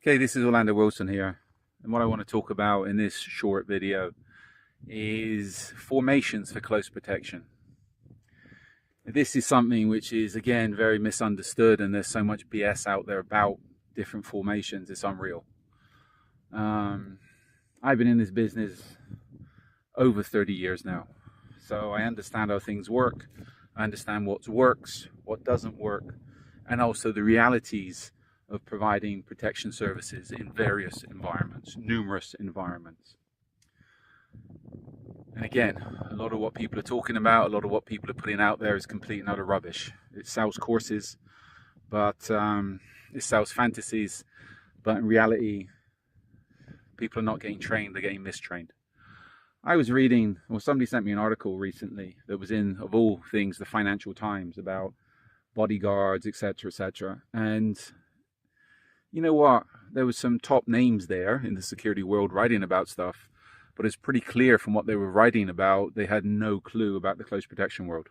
Okay, this is Orlando Wilson here, and what I want to talk about in this short video is formations for close protection. This is something which is, again, very misunderstood, and there's so much BS out there about different formations, it's unreal. I've been in this business over 30 years now, so I understand how things work. I understand what works, what doesn't work, and also the realities of providing protection services in various environments, numerous environments. And again, a lot of what people are talking about, a lot of what people are putting out there is complete and utter rubbish. It sells courses, but it sells fantasies, but in reality, people are not getting trained, they're getting mistrained. I was reading, or somebody sent me an article recently that was in, of all things, the Financial Times about bodyguards, etc., etc. And you know what? There was some top names there in the security world writing about stuff, but it's pretty clear from what they were writing about, they had no clue about the close protection world.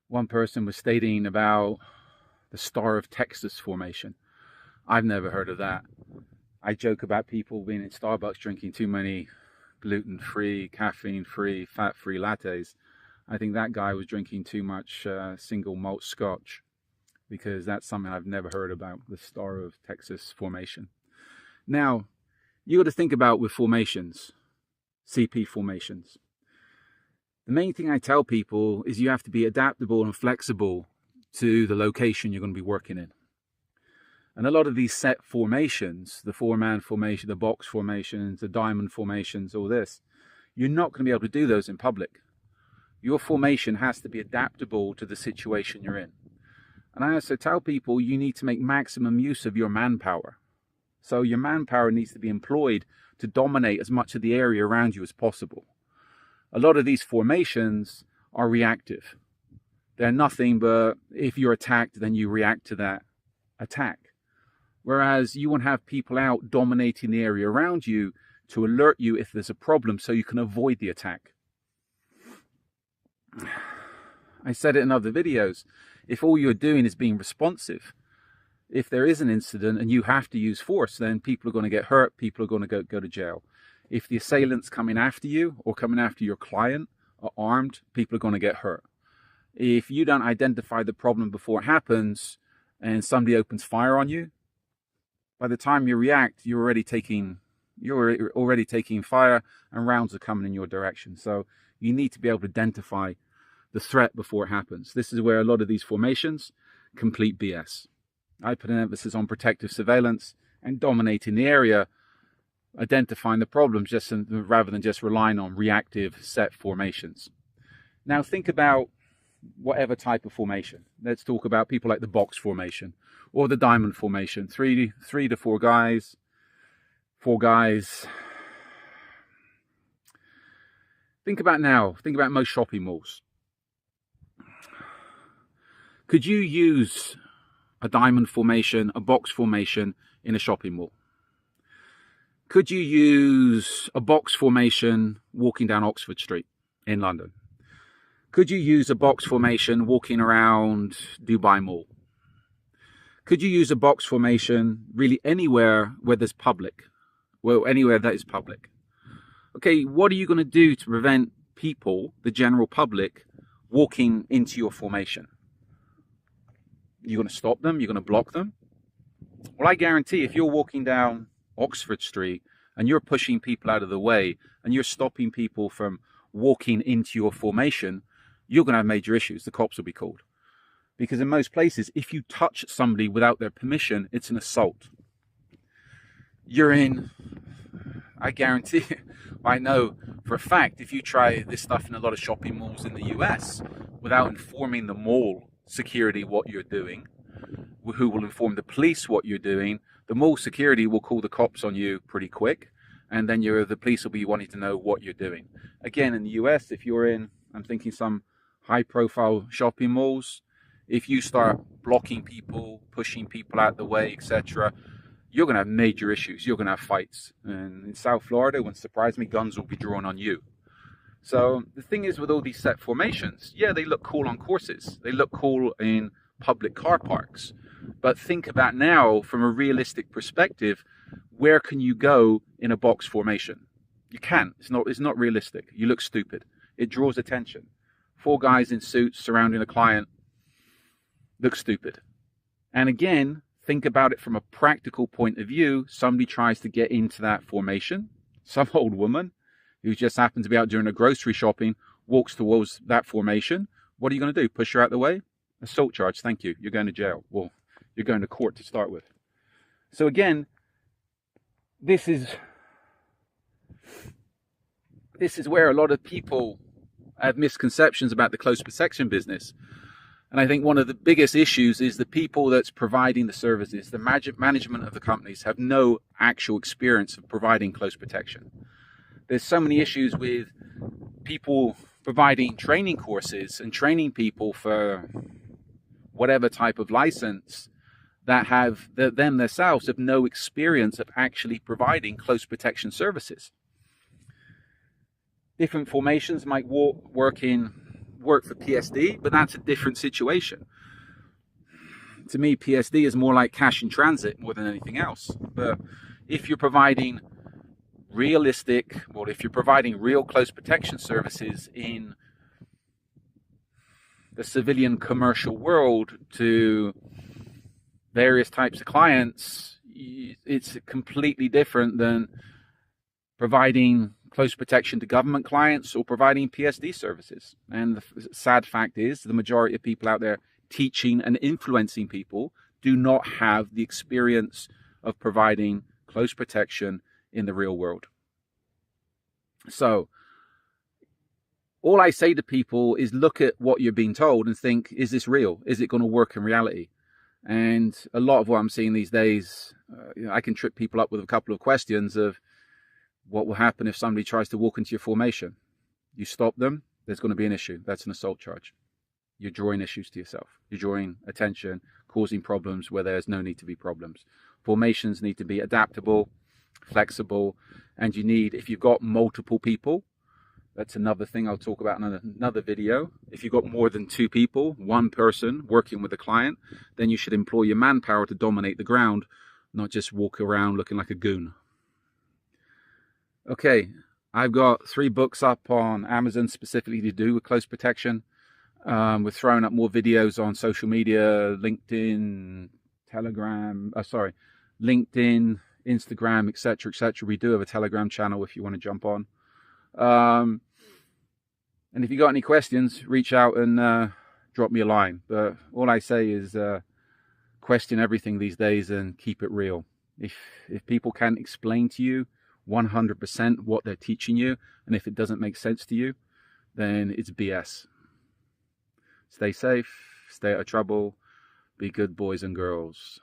One person was stating about the Star of Texas formation. I've never heard of that. I joke about people being in Starbucks drinking too many gluten-free, caffeine-free, fat-free lattes. I think that guy was drinking too much single malt scotch, because that's something I've never heard about, the Star of Texas formation. Now, you got to think about with formations, CP formations. The main thing I tell people is you have to be adaptable and flexible to the location you're going to be working in. And a lot of these set formations, the four-man formation, the box formations, the diamond formations, all this, you're not going to be able to do those in public. Your formation has to be adaptable to the situation you're in. And I also tell people you need to make maximum use of your manpower. So your manpower needs to be employed to dominate as much of the area around you as possible. A lot of these formations are reactive. They're nothing but if you're attacked, then you react to that attack. Whereas you want to have people out dominating the area around you to alert you if there's a problem so you can avoid the attack. I said it in other videos. If all you're doing is being responsive, if there is an incident and you have to use force, then people are going to get hurt, people are going to go to jail. If the assailant's coming after you or coming after your client are armed, people are going to get hurt. If you don't identify the problem before it happens and somebody opens fire on you, by the time you react, you're already taking fire and rounds are coming in your direction. So you need to be able to identify the threat before it happens. This is where a lot of these formations, complete BS. I put an emphasis on protective surveillance and dominating the area, identifying the problems rather than just relying on reactive set formations. Now think about whatever type of formation. Let's talk about people like the box formation or the diamond formation. Three to four guys, four guys. Think about most shopping malls. Could you use a diamond formation, a box formation in a shopping mall? Could you use a box formation walking down Oxford Street in London? Could you use a box formation walking around Dubai Mall? Could you use a box formation really anywhere where there's public? Well, anywhere that is public. Okay, what are you going to do to prevent people, the general public, walking into your formation? You're going to stop them? You're going to block them? Well, I guarantee if you're walking down Oxford Street and you're pushing people out of the way and you're stopping people from walking into your formation, you're going to have major issues. The cops will be called. Because in most places, if you touch somebody without their permission, it's an assault. I guarantee, I know for a fact, if you try this stuff in a lot of shopping malls in the US, without informing the mall security what you're doing, who will inform the police what you're doing, the mall security will call the cops on you pretty quick, and then the police will be wanting to know what you're doing. Again, in the US, if you're in, I'm thinking some high-profile shopping malls, if you start blocking people, pushing people out the way, etc., you're going to have major issues. You're going to have fights. And in South Florida, it wouldn't surprise me, guns will be drawn on you. So the thing is with all these set formations, yeah, they look cool on courses. They look cool in public car parks. But think about now from a realistic perspective, where can you go in a box formation? You can't. It's not realistic. You look stupid. It draws attention. 4 guys in suits surrounding a client look stupid. And again, think about it from a practical point of view. Somebody tries to get into that formation. Some old woman who just happens to be out doing her grocery shopping walks towards that formation. What are you going to do? Push her out the way? Assault charge, thank you. You're going to jail. Well, you're going to court to start with. So again, this is where a lot of people have misconceptions about the close protection business. And I think one of the biggest issues is the people that's providing the services, the management of the companies, have no actual experience of providing close protection. There's so many issues with people providing training courses and training people for whatever type of license that them themselves have no experience of actually providing close protection services. Different formations might work for PSD, but that's a different situation. To me, PSD is more like cash in transit more than anything else. But if you're providing real close protection services in the civilian commercial world to various types of clients, it's completely different than providing close protection to government clients or providing PSD services. And the sad fact is the majority of people out there teaching and influencing people do not have the experience of providing close protection in the real world. So all I say to people is look at what you're being told and think, is this real? Is it going to work in reality? And a lot of what I'm seeing these days, I can trip people up with a couple of questions of what will happen if somebody tries to walk into your formation. You stop them, there's going to be an issue. That's an assault charge. You're drawing issues to yourself. You're drawing attention, causing problems where there's no need to be problems. Formations need to be adaptable, flexible, and you need, if you've got multiple people, that's another thing I'll talk about in another video. If you've got more than 2 people, 1 person working with a client, then you should employ your manpower to dominate the ground, not just walk around looking like a goon. Okay, I've got 3 books up on Amazon specifically to do with close protection. We're throwing up more videos on social media, LinkedIn, LinkedIn, Instagram, etc., etc. We do have a Telegram channel if you want to jump on. And if you got any questions, reach out and drop me a line. But all I say is question everything these days and keep it real. If people can't explain to you 100% what they're teaching you, and if it doesn't make sense to you, then it's BS. Stay safe, stay out of trouble, be good boys and girls.